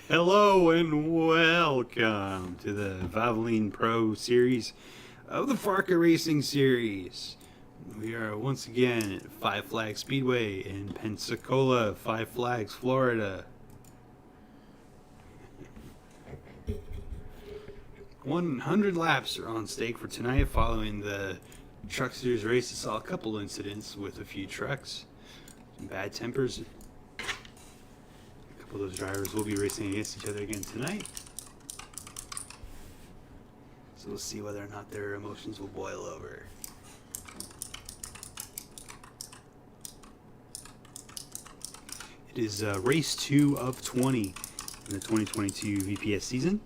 Hello and welcome to the Valvoline Pro series of the FARCA Racing Series. We are once again at Five Flags Speedway in Pensacola, Five Flags, Florida. 100 laps are on stake for tonight following the Truck Series race. I saw a couple incidents with a few trucks, some bad tempers. A couple of those drivers will be racing against each other again tonight. So we'll see whether or not their emotions will boil over. It is race 2 of 20 in the 2022 VPS season.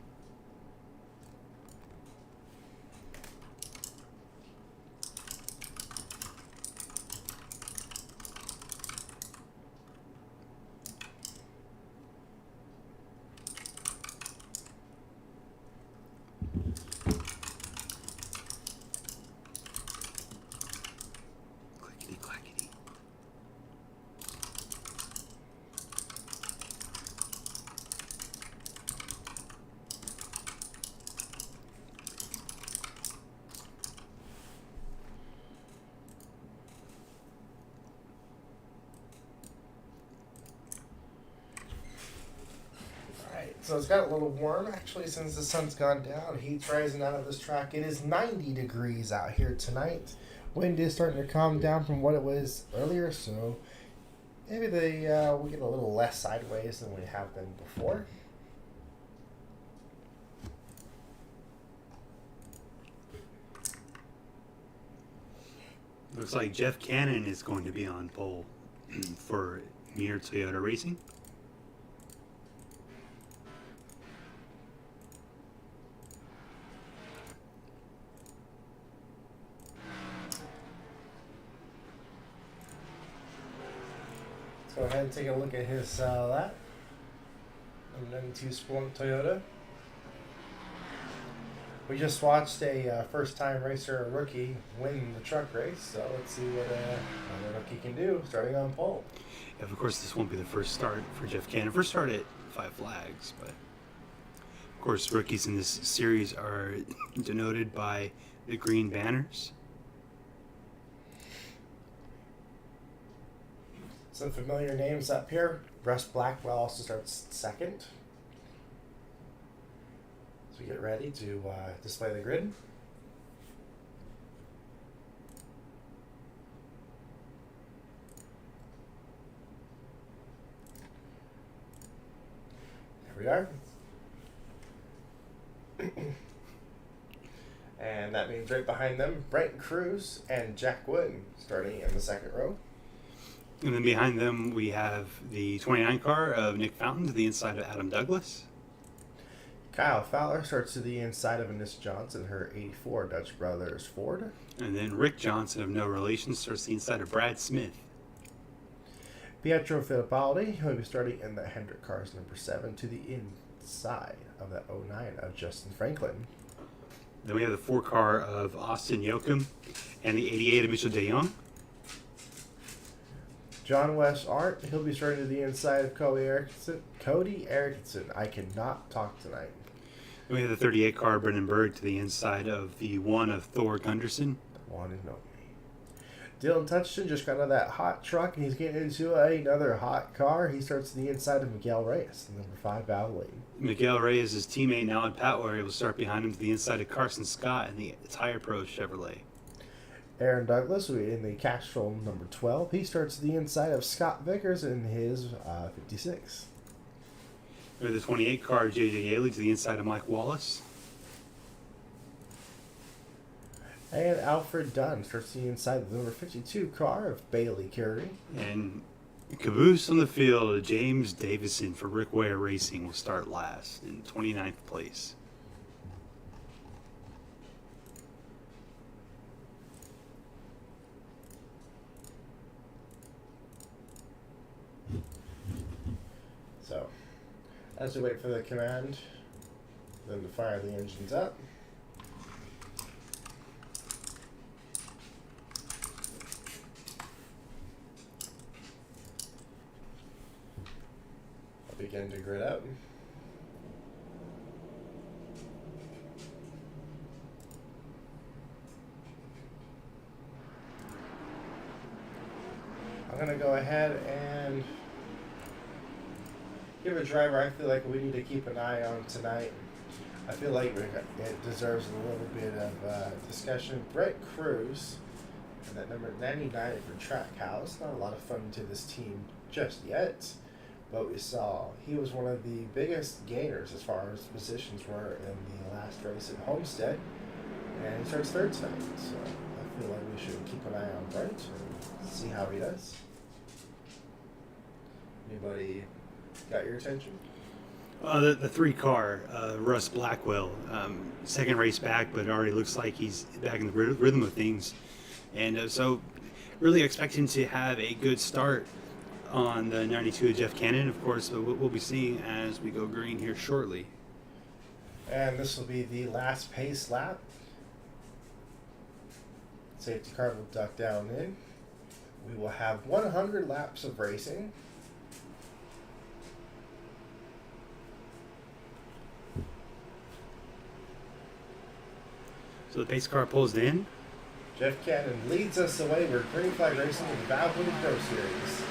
Clickety clackety. Alright, so it's got a little warm actually since the sun's gone down. Heat's rising out of this track. It is 90 degrees out here tonight. Wind is starting to calm down from what it was earlier, so maybe we get a little less sideways than we have been before. Looks like Jeff Cannon is going to be on pole for Mir Toyota Racing. Let's go ahead and take a look at his lap. And then to Splunk Toyota. We just watched a first-time racer, a rookie, win the truck race, so let's see what the rookie can do starting on pole. Yeah, of course, this won't be the first start for Jeff Cannon. First start at Five Flags, but of course, rookies in this series are denoted by the green banners. Some familiar names up here. Russ Blackwell also starts second. So we get ready to display the grid. There we are. And that means right behind them, Brent Cruz and Jack Wood starting in the second row. And then behind them, we have the 29 car of Nick Fountain to the inside of Adam Douglas. Kyle Fowler starts to the inside of Anissa Johnson, her 84 Dutch Brothers Ford. And then Rick Johnson of No Relation starts to the inside of Brad Smith. Pietro Fittipaldi, who will be starting in the Hendrick cars number 7 to the inside of that 09 of Justin Franklin. Then we have the 4 car of Austin Yoakum and the 88 of Mitchell DeYoung. John West Art, he'll be starting to the inside of Cody Erickson. I cannot talk tonight. Then we have the 38 car Brendan Berg to the inside of the 1 of Thor Gunderson. One and only. Dylan Touchton just got out of that hot truck and he's getting into another hot car. He starts to the inside of Miguel Reyes, the number 5 Valvoline. Miguel Reyes, his teammate now at Patware, will start behind him to the inside of Carson Scott in the Tire Pro Chevrolet. Aaron Douglas in the Castrol number 12. He starts to the inside of Scott Vickers in his 56. We have the 28 car J.J. Yaley to the inside of Mike Wallace. And Alfred Dunn starts to the inside of the number 52 car of Bailey Curry. And caboose on the field, James Davison for Rick Ware Racing will start last in 29th place. So, as we wait for the command, then to fire the engines up. I'll begin to grid up. gonna go ahead and give a driver I feel like we need to keep an eye on tonight. I feel like it deserves a little bit of discussion. Brett Cruz, and that number 99 for Trackhouse. Not a lot of fun to this team just yet, but we saw he was one of the biggest gainers as far as positions were in the last race at Homestead, and he starts third tonight. So I feel like we should keep an eye on Brett and see how he does. Anybody got your attention? The 3-car, Russ Blackwell, second race back, but it already looks like he's back in the rhythm of things. And so really expecting to have a good start on the 92 of Jeff Cannon, of course, but we'll be seeing as we go green here shortly. And this will be the last pace lap. Safety car will duck down in. We will have 100 laps of racing. So the pace car pulls in. Jeff Cannon leads us away. We're green flag racing in the Valvoline Pro Series.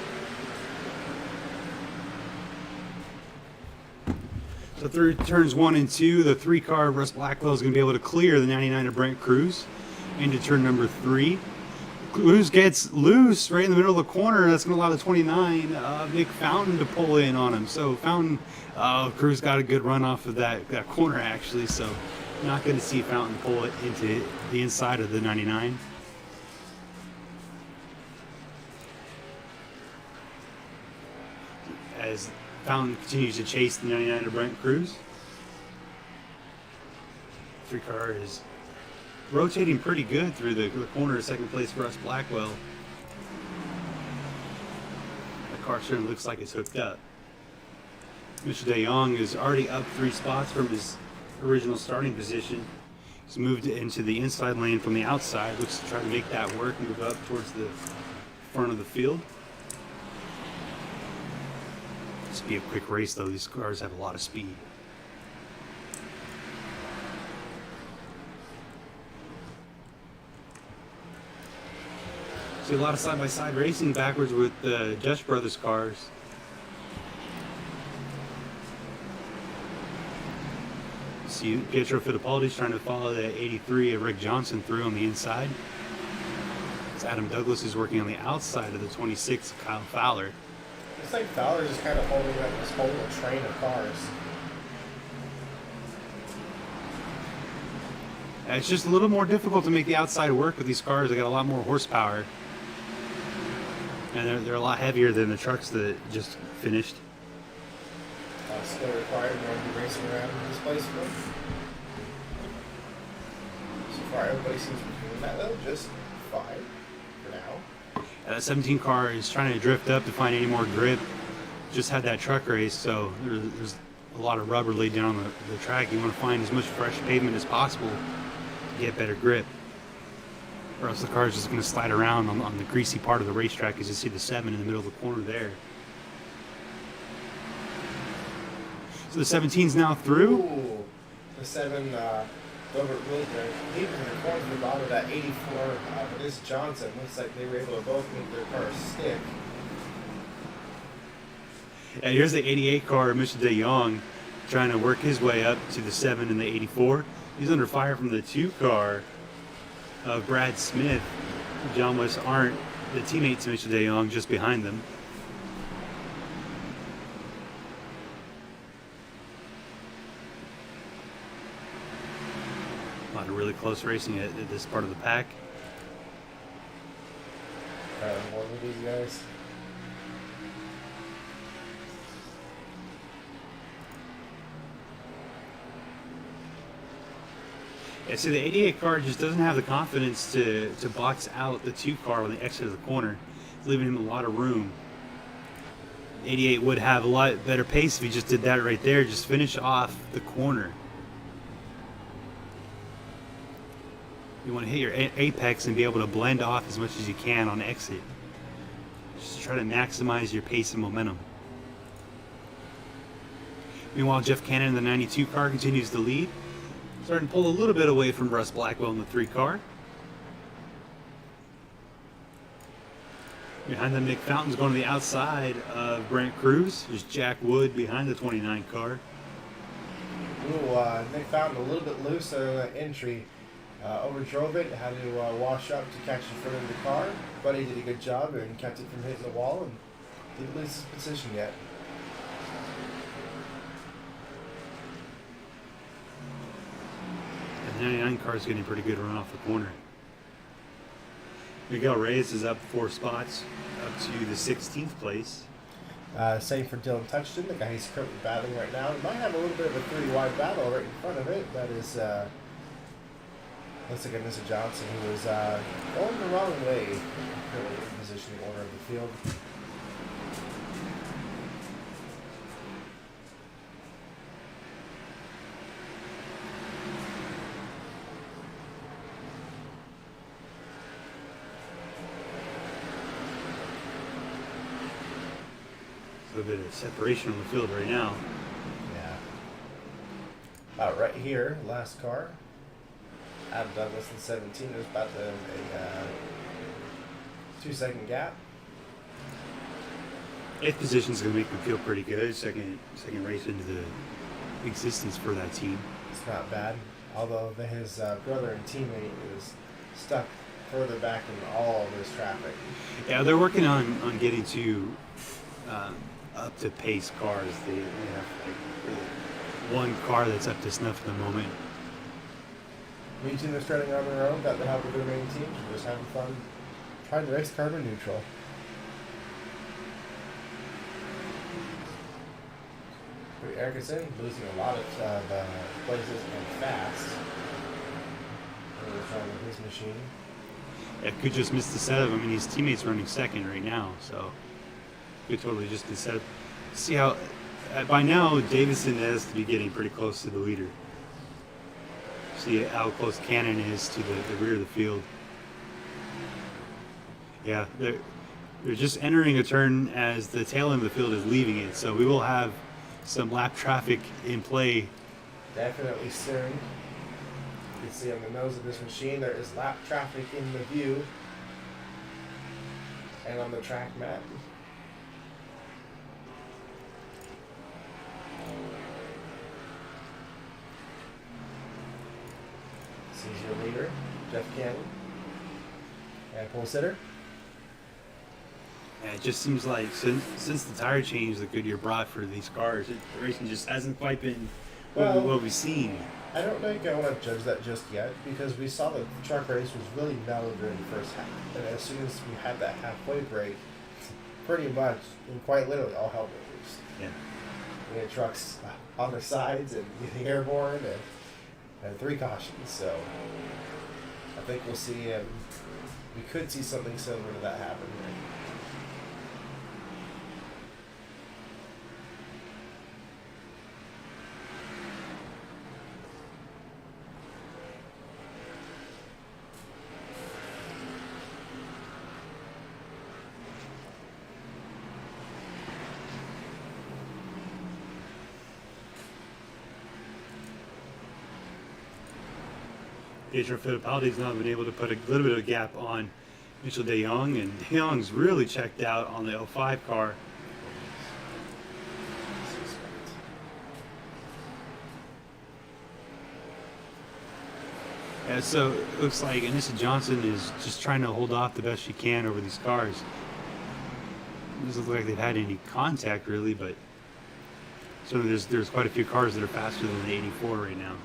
So through turns 1 and 2, the 3-car Russ Blackwell is going to be able to clear the 99 of Brent Cruz into turn number 3. Cruz gets loose right in the middle of the corner. That's going to allow the 29 Nick Fountain to pull in on him. So Fountain, Cruz got a good run off of that corner actually. So not going to see Fountain pull it into the inside of the 99. As Fountain continues to chase the 99 of Brent Cruz. 3-car is rotating pretty good through the corner of second place for Russ Blackwell. The car certainly looks like it's hooked up. Mr. De Jong is already up 3 spots from his original starting position. He's moved into the inside lane from the outside, looks to try to make that work, move up towards the front of the field. This will be a quick race though, these cars have a lot of speed. See a lot of side-by-side racing backwards with the Dutch Brothers cars. See Pietro Fittipaldi's trying to follow the 83 of Rick Johnson through on the inside. It's Adam Douglas is working on the outside of the 26 of Kyle Fowler. It's like Fowler's just kind of holding up this whole train of cars. It's just a little more difficult to make the outside work with these cars. They got a lot more horsepower. And they're a lot heavier than the trucks that just finished. Still required when you're racing around in this place with them. So far, everybody seems to be doing that though, just fine for now. That 17 car is trying to drift up to find any more grip. Just had that truck race, so there's a lot of rubber laid down on the track. You want to find as much fresh pavement as possible to get better grip. Or else the car is just going to slide around on the greasy part of the racetrack, as you see the 7 in the middle of the corner there. So the 17's now through. Ooh, the 7 Gilbert Wilder. He was in the corner from the bottom of that 84. But this Johnson looks like they were able to both make their cars stick. And here's the 88 car, Mr. De Jong, trying to work his way up to the 7 in the 84. He's under fire from the 2 car of Brad Smith. John West aren't the teammates of Mr. De Jong, just behind them. A lot of really close racing at this part of the pack. One of these guys. Yeah, see, the 88 car just doesn't have the confidence to box out the 2 car on the exit of the corner. It's leaving him a lot of room. 88 would have a lot better pace if he just did that right there, just finish off the corner. You want to hit your apex and be able to blend off as much as you can on exit. Just try to maximize your pace and momentum. Meanwhile, Jeff Cannon in the 92 car continues to lead. Starting to pull a little bit away from Russ Blackwell in the 3 car. Behind them, Nick Fountain's going to the outside of Brent Cruz. There's Jack Wood behind the 29 car. Ooh, Nick Fountain a little bit loose on that entry. Overdrove it, had to wash up to catch the front of the car, but he did a good job and kept it from hitting the wall and didn't lose his position yet. The 99 car is getting a pretty good run off the corner. Miguel Reyes is up 4 spots, up to the 16th place. Same for Dylan Touchton, the guy he's currently battling right now. He might have a little bit of a 3-wide battle right in front of it. That is, looks like Mr. Johnson, who was going the wrong way, currently in positioning order of the field. A little bit of separation on the field right now. Yeah. Right here, last car. Adam Douglas in 17. There's about a 2-second gap. 8th position is going to make them feel pretty good. Second race into the existence for that team. It's not bad. Although his brother and teammate is stuck further back in all of this traffic. Yeah, they're working on getting to up to pace cars. They have like one car that's up to snuff at the moment. Me team is starting on their own, got the help of their main teams, and just having fun trying to race carbon neutral. Erickson losing a lot of places and fast. With his machine. Yeah, could just miss the setup. I mean, his teammate's running second right now, so could totally just be set up. See how by now Davison has to be getting pretty close to the leader. See how close Cannon is to the rear of the field. Yeah, they're just entering a turn as the tail end of the field is leaving it, so we will have some lap traffic in play. Definitely soon. You can see on the nose of this machine there is lap traffic in the view and on the track map. This is your leader, Jeff Cannon, and pole sitter. Yeah, it just seems like since the tire change that Goodyear brought for these cars, the racing just hasn't quite been what we've seen. I don't think I want to judge that just yet because we saw that the truck race was really mellow during the first half. And as soon as we had that halfway break, pretty much, and quite literally, all hell broke loose. Yeah. We had trucks on their sides and getting airborne and 3 cautions. So I think we'll see, we could see something similar to that happen. Pedro Fittipaldi's now been able to put a little bit of a gap on Mitchell De Jong, and De Jong's really checked out on the 05 car. Yeah, so it looks like Anissa Johnson is just trying to hold off the best she can over these cars. It doesn't look like they've had any contact really, but so there's quite a few cars that are faster than the 84 right now.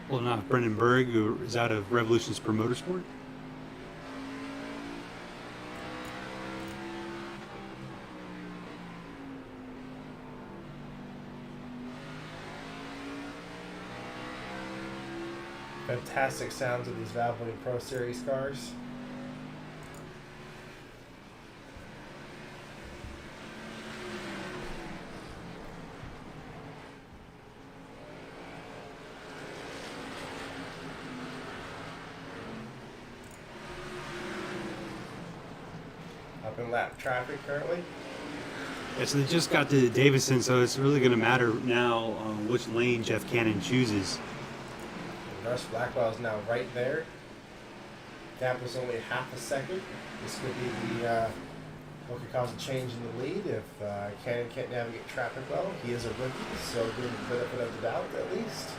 Pulling off Brendan Berg, who is out of Revolution's Pro Motorsport. Fantastic sounds of these Valvoline Pro Series cars. Up in lap traffic currently. Yeah, so they just got to Davison, so it's really going to matter now which lane Jeff Cannon chooses. Russ Blackwell is now right there. Gap was only half a second. This could be the what could cause a change in the lead if Cannon can't navigate traffic well. He is a rookie, so give him the benefit of the doubt at least.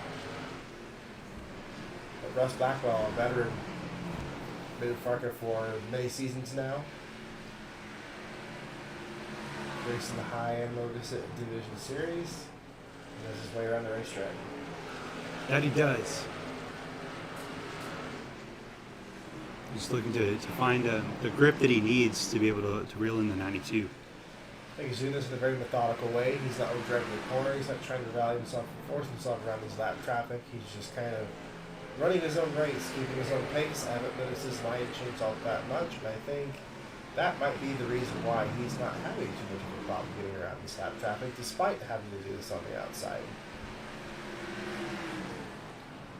But Russ Blackwell, a veteran, been in FARCA for many seasons now. Racing the high and low division series. He knows his way around the racetrack. That he does. Just looking to find the grip that he needs to be able to reel in the 92. I think he's doing this in a very methodical way. He's not driving the corner. He's not trying to rally himself and force himself around his lap traffic. He's just kind of running his own race, keeping his own pace. I haven't noticed his line change all that much, but I think that might be the reason why he's not having too much of a problem getting around this lap traffic, despite having to do this on the outside.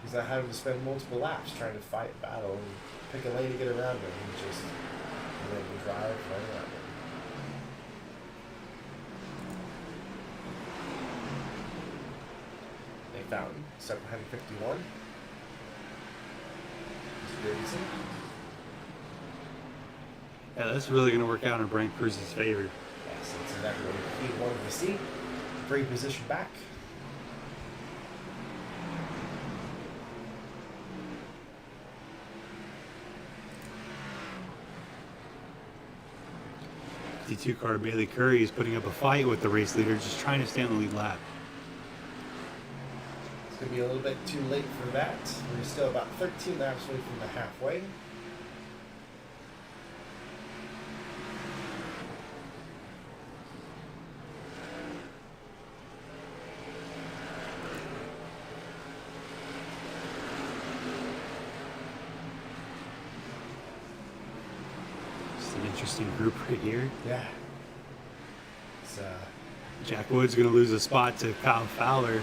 He's not having to spend multiple laps trying to fight battle and pick a lane to get around him. He's just able to drive right around him. Nick Fountain, stuck behind 51. Mr. Davidson. Yeah, that's really going to work out in Brian Cruz's favor. Yes, that's exactly what he wanted to see. Great position back. The 2-car Bailey Curry is putting up a fight with the race leader, just trying to stay on the lead lap. It's going to be a little bit too late for that. We're still about 13 laps away from the halfway. Interesting group right here. Yeah. It's, Jack Wood's going to lose a spot to Kyle Fowler.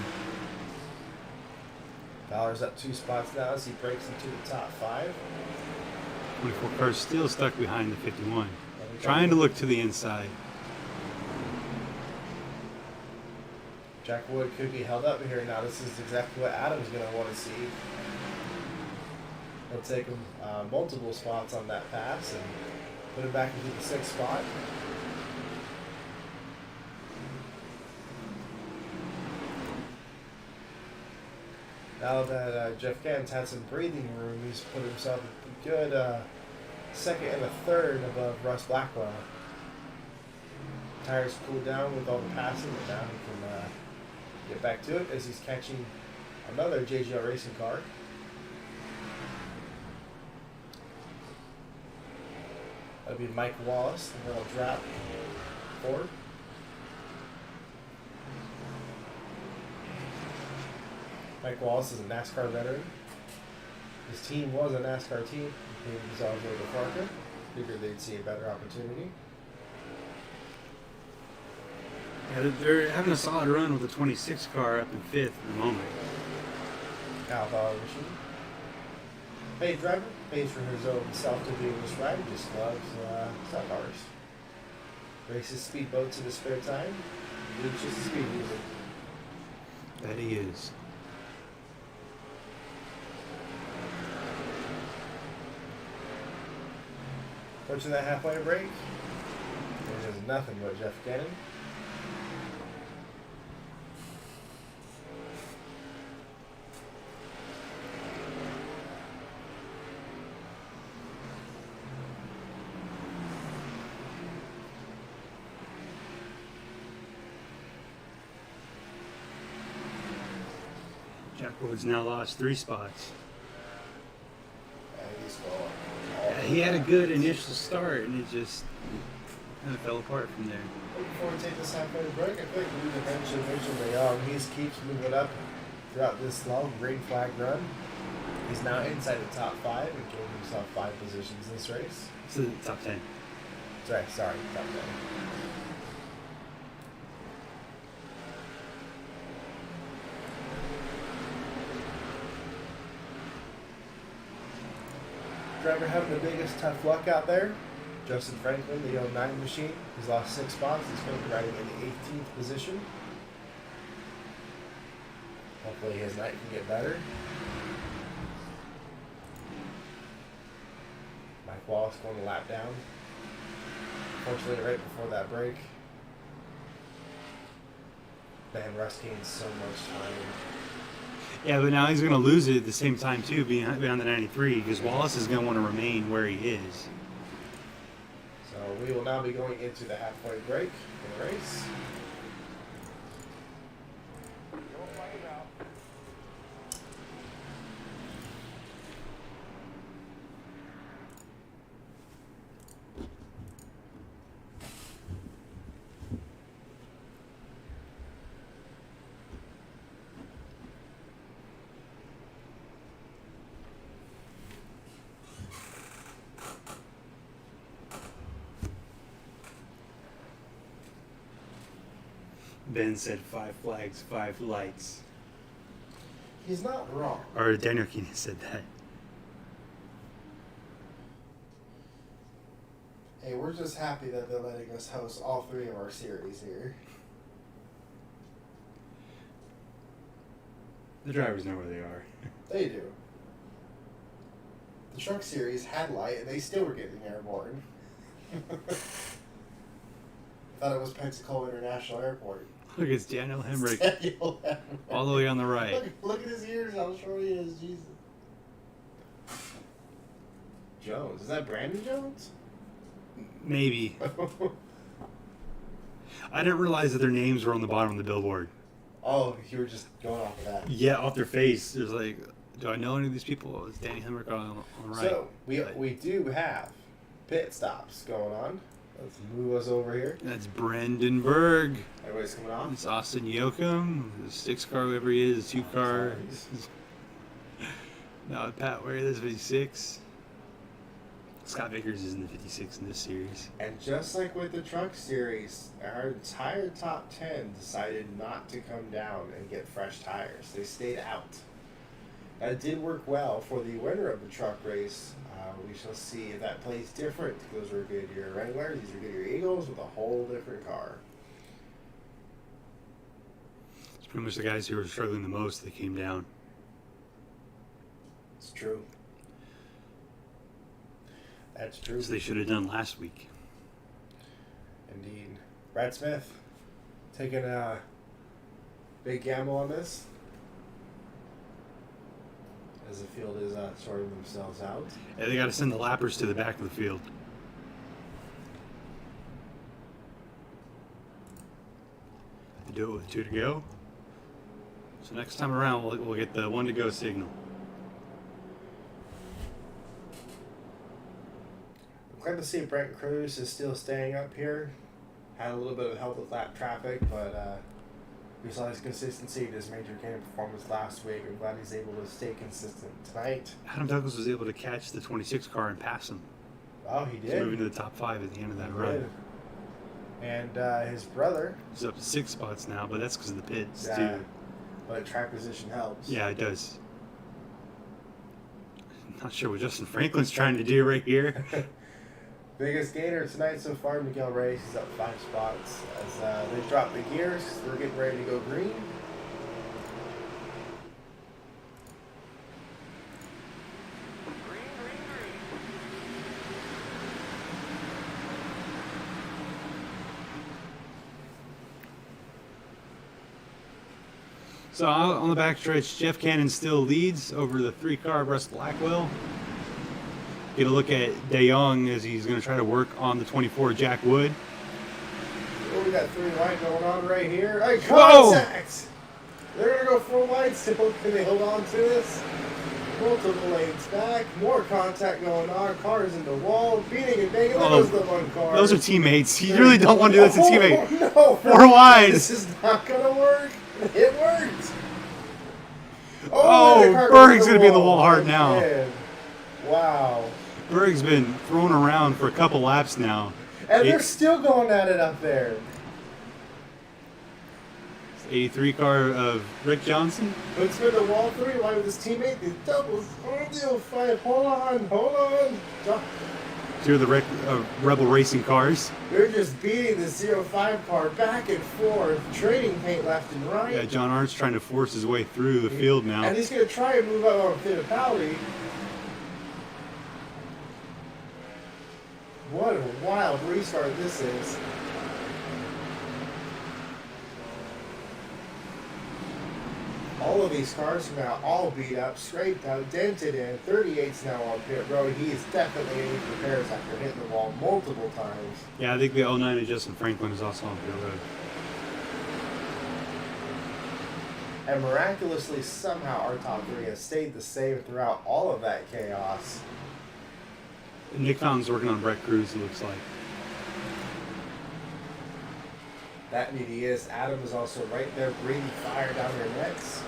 Fowler's up 2 spots now as he breaks into the top 5. 24 cars still stuck behind the 51. Trying to look to the inside. Jack Wood could be held up here now. This is exactly what Adam's going to want to see. He'll take him multiple spots on that pass and put him back into the 6th spot. Now that Jeff Cannon's had some breathing room, he's put himself a good 2nd and a 3rd above Russ Blackwell. Tires cooled down with all the passing, and now he can get back to it as he's catching another JGL racing car. That'll be Mike Wallace, and then I'll drop forward. Mike Wallace is a NASCAR veteran. His team was a NASCAR team. He was always over to FARCA. Figured they'd see a better opportunity. Yeah, they're having a solid run with the 26 car up in 5th at the moment. Kyle Fowler machine. Paid driver, pays for his own self to be in this ride. He just loves stock cars. Races speedboats in his spare time. He's just a speed user. That he is. Approaching that halfway break. There's nothing but Jeff Cannon. Jack Wood's now lost 3 spots. And he's going. Yeah, he had a good initial start, and it just kind of fell apart from there. Before we take this halfway break, I think we eventually mentioned the young. He keeps moving up throughout this long green flag run. He's now inside the top 5 and gave himself 5 positions in this race. So the top 10. Sorry, top 10. Driver having the biggest tough luck out there. Justin Franklin, the 09 machine, he's lost 6 spots. He's currently riding in the 18th position. Hopefully his night can get better. Mike Wallace going a lap down. Fortunately, right before that break. Man, Russ gained so much time. Yeah, but now he's going to lose it at the same time, too, being on the 93, because Wallace is going to want to remain where he is. So we will now be going into the halfway break in the race. Ben said 5 flags, 5 lights. He's not wrong. Or Daniel Keenan said that. Hey, we're just happy that they're letting us host all 3 of our series here. The drivers know where they are. They do. The truck series had light and they still were getting airborne. Thought it was Pensacola International Airport. Look, it's Daniel Hemrick. Daniel Hemrick. All the way on the right. Look at his ears, how short he is, Jesus. Jones. Is that Brandon Jones? Maybe. I didn't realize that their names were on the bottom of the billboard. Oh, you were just going off of that. Yeah, off their face. It was like, do I know any of these people? It's Danny Hemrick on the right. So, we do have pit stops going on. Let's move us over here. That's Brendan Berg. Everybody's coming on. It's Austin Yoakum. The 6 car, whoever he is, 2 car. No, Pat Ware, that's 56. Scott Vickers is in the 56 in this series. And just like with the truck series, our entire top 10 decided not to come down and get fresh tires. They stayed out. That did work well for the winner of the truck race. We shall see if that plays different. Those are Goodyear Wranglers. These are Goodyear Eagles with a whole different car. It's pretty much the guys who were struggling the most that came down. It's true. That's true. As they should have done last week. Indeed. Brad Smith taking a big gamble on this. As the field is sorting themselves out. Yeah, they got to send the lappers to the back of the field. They do it with 2 to go. So next time around, we'll get the 1 to go signal. I'm glad to see Brent Cruz is still staying up here. Had a little bit of help with lap traffic, but we saw his consistency in his major game performance last week. I'm glad he's able to stay consistent tonight. Adam Douglas was able to catch the 26 car and pass him. Oh, he He's did. moving to the top 5 at the end of that He run. did. And his brother. He's up to 6 spots now, but that's because of the pits, Yeah, too. but track position helps. Yeah, it does. Not sure what Justin Franklin's trying to do right here. Biggest gainer tonight so far, Miguel Reyes. He's up 5 spots as they drop the gears. We're getting ready to go green. So on the backstretch, Jeff Cannon still leads over the 3 car of Russ Blackwell. Get a look at De Jong as he's going to try to work on the 24 Jack Wood. Oh, we got 3 wide going on right here. Hey, Whoa! contact! They're going to go 4 wide still. Can they hold on to this? Multiple lanes back. More contact going on. Cars in the wall. Beating and banging. There goes the 1 car. Those are teammates. You really don't want to do that to a teammate. No, 4 wide. This is not going to work. It worked. Oh, the car Berg's goes going to be in the wall hard now. Man. Wow. Berg's been thrown around for a couple laps now. And they're still going at it up there. 83 car of Rick Johnson. Puts him in the wall 3 wide with his teammate. The doubles. Oh, deal 5. Hold on. Two of the Rebel Racing cars. They're just beating the 05 car back and forth, trading paint left and right. Yeah, John Arndt's trying to force his way through the field now. And he's going to try and move up on Fittipaldi. What a wild restart this is. All of these cars are now all beat up, scraped out, dented in. 38's now on pit road. He is definitely in repairs after hitting the wall multiple times. Yeah, I think the 09 of Justin Franklin is also on pit road. And miraculously, somehow, our top three has stayed the same throughout all of that chaos. Nick Fountain's working on Brett Cruz, it looks like. That indeed he is. Adam is also right there breathing fire down their necks.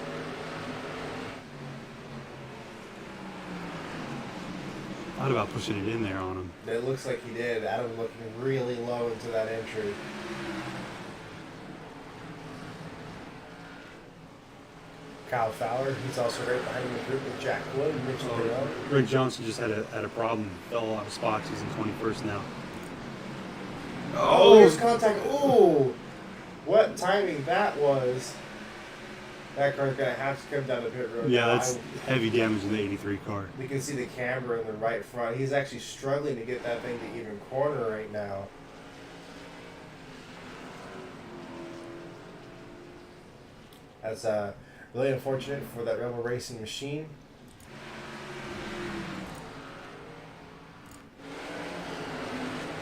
Thought about pushing it in there on him. It looks like he did. Adam looking really low into that entry. Kyle Fowler, he's also right behind the group with Jack Wood and Mitchell Durrell. Greg Johnson just had a problem. Fell a lot of spots. He's in 21st now. Oh, here's contact. Ooh! What timing that was. That car's going to have to come down the pit road. Yeah, that's heavy damage in the 83 car. We can see the camber in the right front. He's actually struggling to get that thing to even corner right now. That's really unfortunate for that Rebel Racing machine.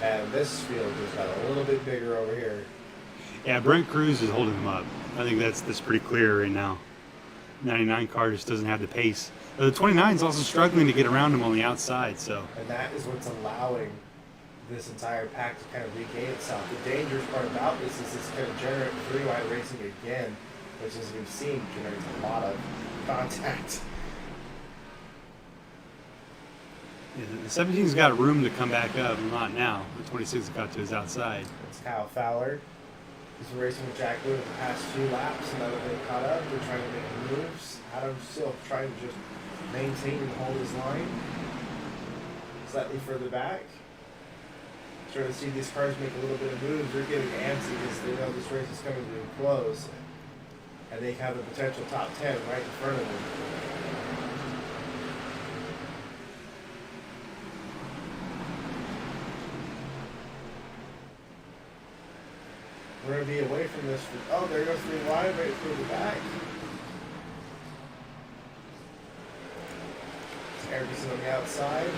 And this field just got a little bit bigger over here. Yeah, Brent Cruz is holding him up. I think that's pretty clear right now. 99 car just doesn't have the pace. The 29 is also struggling to get around him on the outside. So. And that is what's allowing this entire pack to kind of regain itself. The dangerous part about this is it's going to generate three-wide racing again, which, as we've seen, generates a lot of contact. Yeah, the 17's got room to come back up, not now. The 26 got to his outside. It's Kyle Fowler. He's been racing with Jack Wood in the past few laps, and now that they've caught up, they're trying to make moves. Adam's still trying to just maintain and hold his line. Slightly further back. Starting to see these cars make a little bit of moves. They're getting antsy because they know this race is coming to a close. And they have the potential top 10 right in front of them. We're going to be away from this. Oh, there goes 3 wide right through the back. Ferguson on the outside.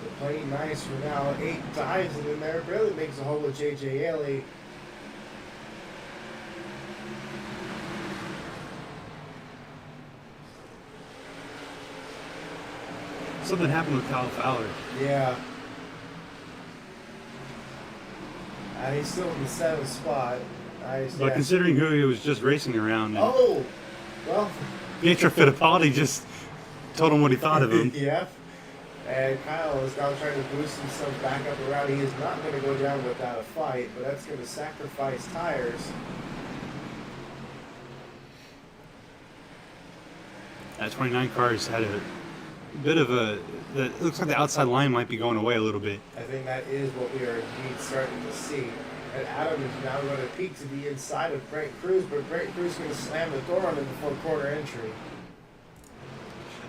They're playing nice for now. 8 dives it in there. Barely makes a hole with J.J. Ailey. Something happened with Kyle Fowler. Yeah. And he's still in the 7th spot. Nice. But considering who he was just racing around, and oh, well. Pietro Fittipaldi just told him what he thought of him. Yeah. And Kyle is now trying to boost himself back up around. He is not going to go down without a fight, but that's going to sacrifice tires. That 29 car's had a bit of a. It looks like the outside line might be going away a little bit. I think that is what we are indeed starting to see. And Adam is now going to peek to the inside of Brent Cruz, but Brent Cruz is going to slam the door on him before corner entry.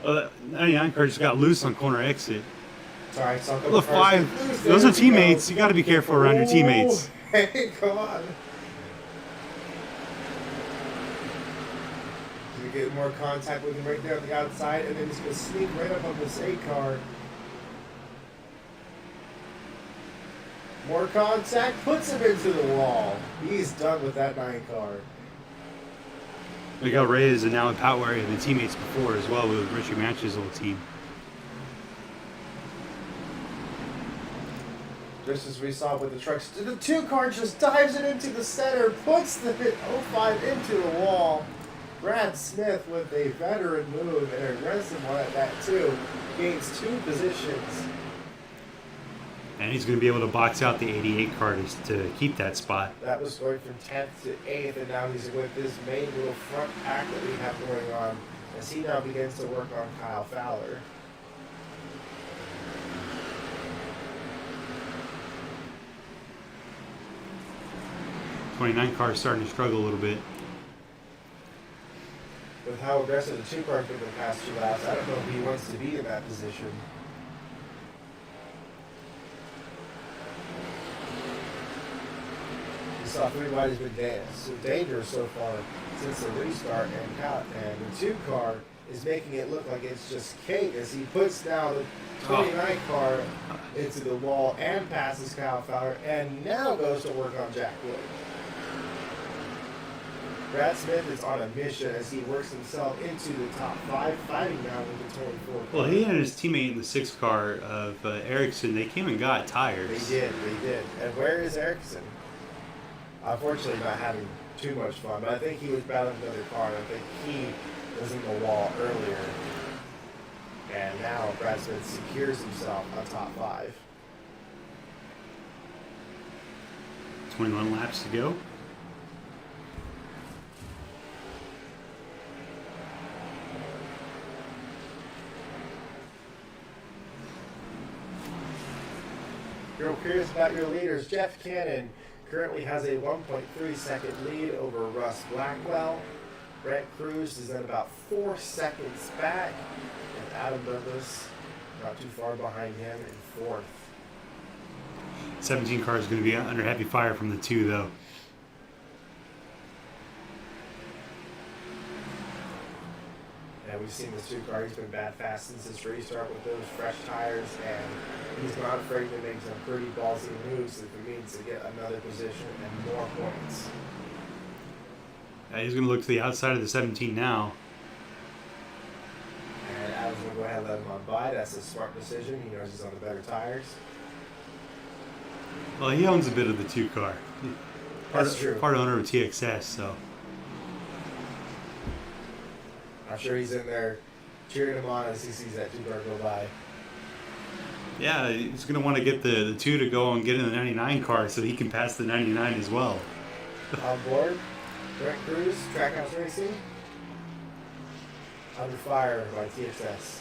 That 99 car just got loose on corner exit. Sorry, so Look, 5. Those are teammates. You got to be careful around your teammates. Hey, come on. He's going to get more contact with him right there on the outside, and then he's going to sneak right up on this 8 car. More contact, puts him into the wall. He's done with that 9 car. Miguel Reyes and now in Pat where he had been teammates before as well with Richie Manch's old team. Just as we saw with the trucks, the 2 car just dives it into the center, puts the 05 into the wall. Brad Smith with a veteran move and an aggressive one at that too. Gains 2 positions. And he's going to be able to box out the 88 car to keep that spot. That was going from 10th to 8th, and now he's with this main little front pack that we have going on as he now begins to work on Kyle Fowler. 29 car is starting to struggle a little bit. With how aggressive the 2 car been the past 2 laps, I don't know if he wants to be in that position. You saw 3 wide has been so dangerous so far since the restart, and the 2 car is making it look like it's just cake as he puts down the 29 car into the wall and passes Kyle Fowler, and now goes to work on Jack Wood. Brad Smith is on a mission as he works himself into the top 5, fighting now with the 24. Well, he and his teammate in the 6 car of Ericsson, they came and got tires. They did. And where is Ericsson? Unfortunately, not having too much fun, but I think he was battling another car, and I think he was in the wall earlier. And now Brad Smith secures himself on top 5. 21 laps to go. You're curious about your leaders. Jeff Cannon currently has a 1.3 second lead over Russ Blackwell. Brett Cruz is at about 4 seconds back. And Adam Douglas not too far behind him in 4th. 17 car is going to be under heavy fire from the 2, though. And we've seen this 2 car. He's been bad fast since his restart with those fresh tires, and he's not afraid to make some pretty ballsy moves if it means to get another position and more points. He's going to look to the outside of the 17 now. And Adam's going to go ahead and let him on by. That's a smart decision. He knows he's on the better tires. Well, he owns a bit of the 2 car. That's true. Part owner of TXS, so. I'm sure he's in there cheering him on as he sees that 2 car go by. Yeah, he's going to want to get the 2 to go and get in the 99 car so he can pass the 99 as well. On board, Brett Cruz, Trackhouse Racing. Under fire by TXS.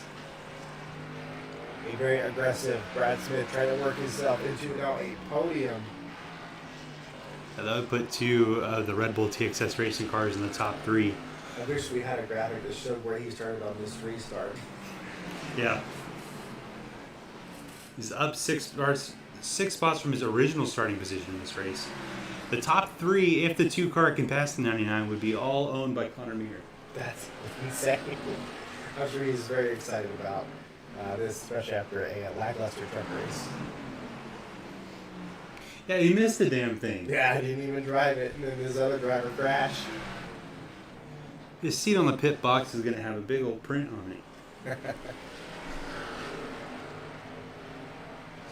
A very aggressive Brad Smith trying to work himself into now a podium. That would put 2 of the Red Bull TXS racing cars in the top 3. I wish we had a graphic that showed where he started on this restart. Yeah. He's up 6 spots from his original starting position in this race. The top 3, if the 2 car can pass the 99, would be all owned by Connor Meyer. That's insane. I'm sure he's very excited about this, especially after a lackluster truck race. Yeah, he missed the damn thing. Yeah, I didn't even drive it, and then his other driver crashed. His seat on the pit box is going to have a big old print on it.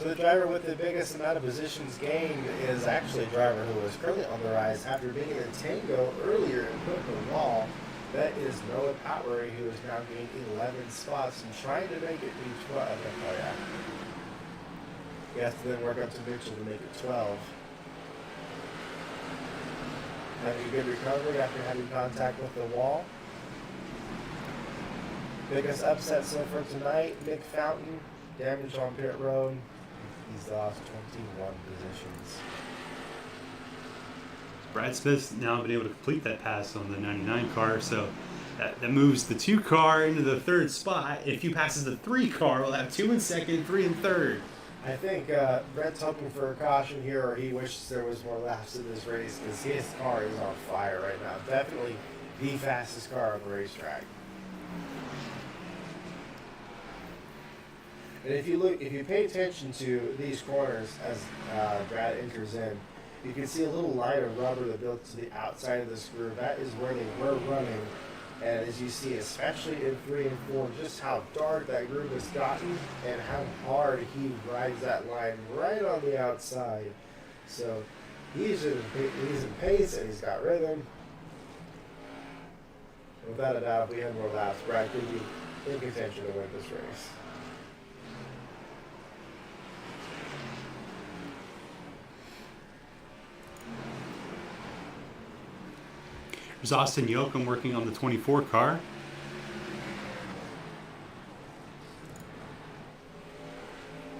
So the driver with the biggest amount of positions gained is actually a driver who is currently on the rise after being in a tango earlier and put in the wall. That is Noah Pottery, who has now gained 11 spots and trying to make it be 12. Oh, yeah. He has to then work up to Mitchell to make it 12. Having a good recovery after having contact with the wall. Biggest upset so far tonight, Nick Fountain, damage on pit road. He's lost 21 positions. Brad Smith's now been able to complete that pass on the 99 car, so that moves the 2 car into the 3rd spot. If he passes the 3 car, we'll have 2 in 2nd, 3 in 3rd. I think Brett's hoping for a caution here, or he wishes there was more laps in this race because his car is on fire right now. Definitely the fastest car on the racetrack. And if you pay attention to these corners as Brad enters in, you can see a little line of rubber that built to the outside of this groove. That is where they were running. And as you see, especially in 3 and 4, just how dark that groove has gotten and how hard he rides that line right on the outside. So he's in pace and he's got rhythm. Without a doubt, if we had more laps, Brad could be in contention to win this race. There's Austin Yoakum working on the 24 car.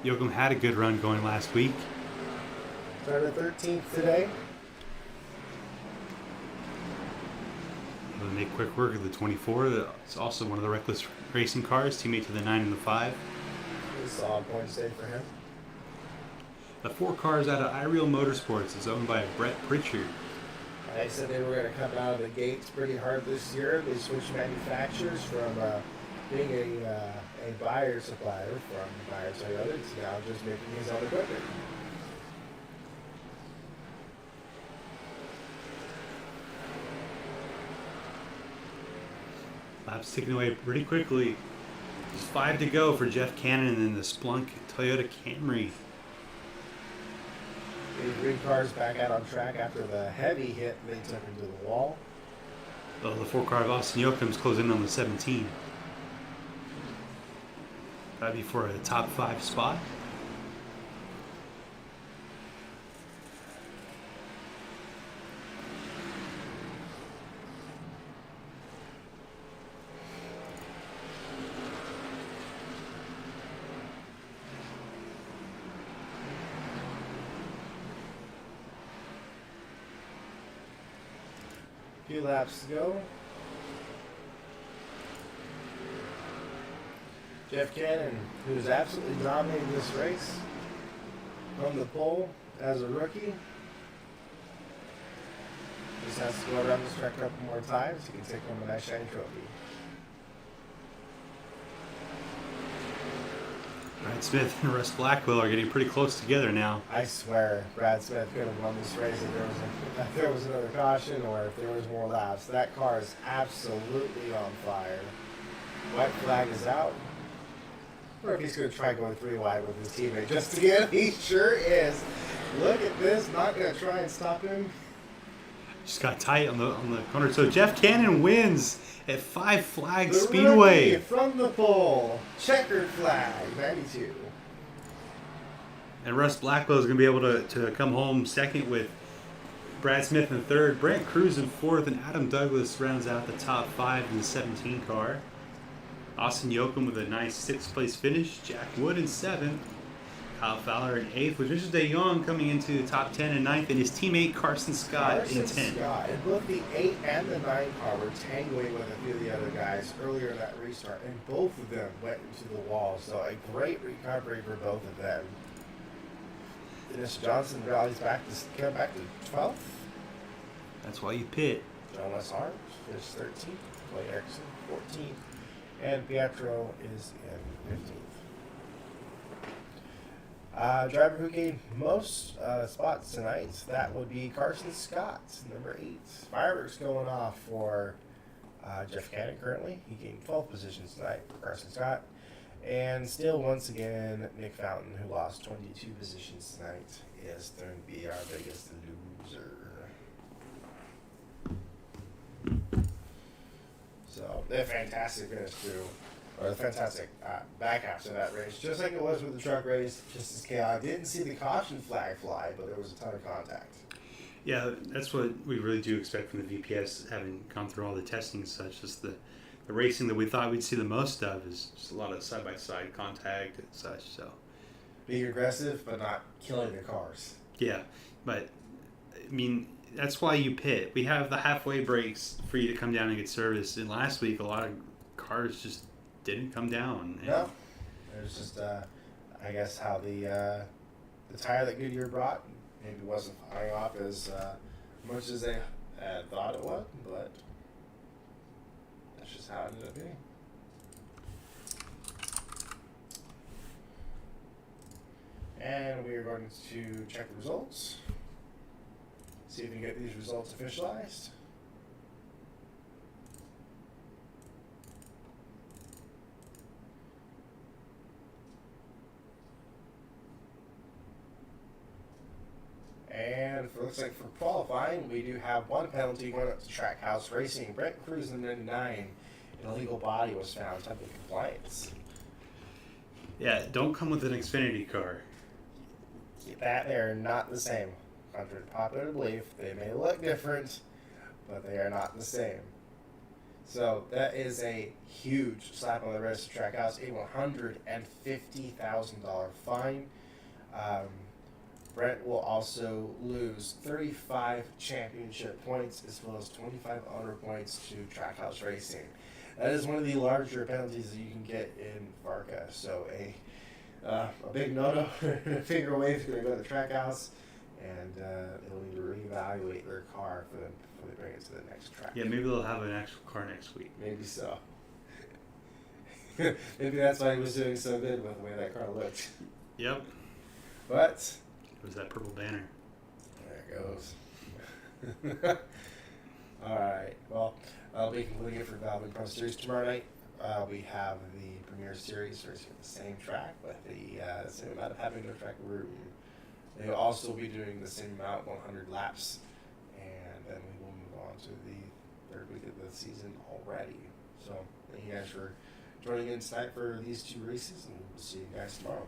Yoakum had a good run going last week. Started 13th today. make quick work of the 24. It's also one of the Reckless Racing cars, teammate to the 9 and the 5. A solid point stay for him. The 4 cars out of iReal Motorsports is owned by Brett Pritchard. They said they were going to come out of the gates pretty hard this year. They switched manufacturers from being a buyer supplier from Buyer Toyota to now just making his own equipment. Laps ticking away pretty quickly. There's 5 to go for Jeff Cannon in the Splunk Toyota Camry. The green cars back out on track after the heavy hit they took into the wall. The 4 car of Austin Yoakum's closing in on the 17. That'd be for a top 5 spot. Few laps to go. Jeff Cannon, who's absolutely dominated this race from the pole as a rookie, just has to go around this track a couple more times. He can take home a nice shiny trophy. Brad Smith and Russ Blackwell are getting pretty close together now. I swear, Brad Smith could have won this race if there was another caution or if there was more laps. That car is absolutely on fire. White flag is out. Or if he's going to try going 3 wide with his teammate just to get him. He sure is. Look at this. Not going to try and stop him. Just got tight on the corner. So Jeff Cannon wins at 5 Flag The Speedway. rookie from the pole. Checkered flag, 92. And Russ Blackwell is going to be able to come home second with Brad Smith in third, Brent Cruz in fourth, and Adam Douglas rounds out the top 5 in the 17 car. Austin Yoakum with a nice 6th place finish. Jack Wood in 7th. Kyle Fowler in 8th, with Richard DeYoung coming into the top 10 and 9th, and his teammate Carson Scott in 10th. Scott, and both the 8 and the 9 car were tangling with a few of the other guys earlier in that restart, and both of them went into the wall. So a great recovery for both of them. Dennis Johnson rallies back to come back to 12th. That's why you pit. John Lessard is 13th. Clay Erickson 14th. And Pietro is in 15th. Driver who gained most spots tonight, that would be Carson Scott, number 8. Fireworks going off for Jeff Cannon currently. He gained 12 positions tonight for Carson Scott. And still, once again, Nick Fountain, who lost 22 positions tonight, is going to be our biggest loser. So, a fantastic finish too. Or the fantastic back half to that race, just like it was with the truck race, just as chaotic. I didn't see the caution flag fly, but there was a ton of contact. Yeah, that's what we really do expect from the VPS, having gone through all the testing and such. Just the racing that we thought we'd see the most of is just a lot of side-by-side contact and such. So, being aggressive, but not killing the cars. Yeah, but, I mean, that's why you pit. We have the halfway breaks for you to come down and get service. And last week, a lot of cars just didn't come down. No, it was just, I guess, how the tire that Goodyear brought maybe wasn't firing off as much as they thought it would, but that's just how it ended up being. And we are going to check the results, see if we can get these results officialized. And it looks like for qualifying, we do have one penalty going up to Trackhouse Racing. Brent Cruz in 99, an illegal body was found, type of compliance. Yeah, don't come with an Xfinity car. That they are not the same. Contrary to popular belief, they may look different, but they are not the same. So that is a huge slap on the wrist to Trackhouse, a $150,000 fine. Brent will also lose 35 championship points as well as 25 honor points to Trackhouse Racing. That is one of the larger penalties that you can get in FARCA. So a big no-no, finger wave is going to go to Trackhouse, and they'll need to reevaluate their car for them before they bring it to the next track. Yeah, maybe they'll have an actual car next week. Maybe so. Maybe that's why he was doing so good with the way that car looked. Yep. But It was that purple banner. there it goes. All right. Well, I'll be concluding it for Valvin Pro Series tomorrow night. We have the Premier Series racing at the same track with the same amount of having no track room. They'll also be doing the same amount, 100 laps, and then we will move on to the third week of the season already. So thank you guys for joining in tonight for these two races, and we'll see you guys tomorrow.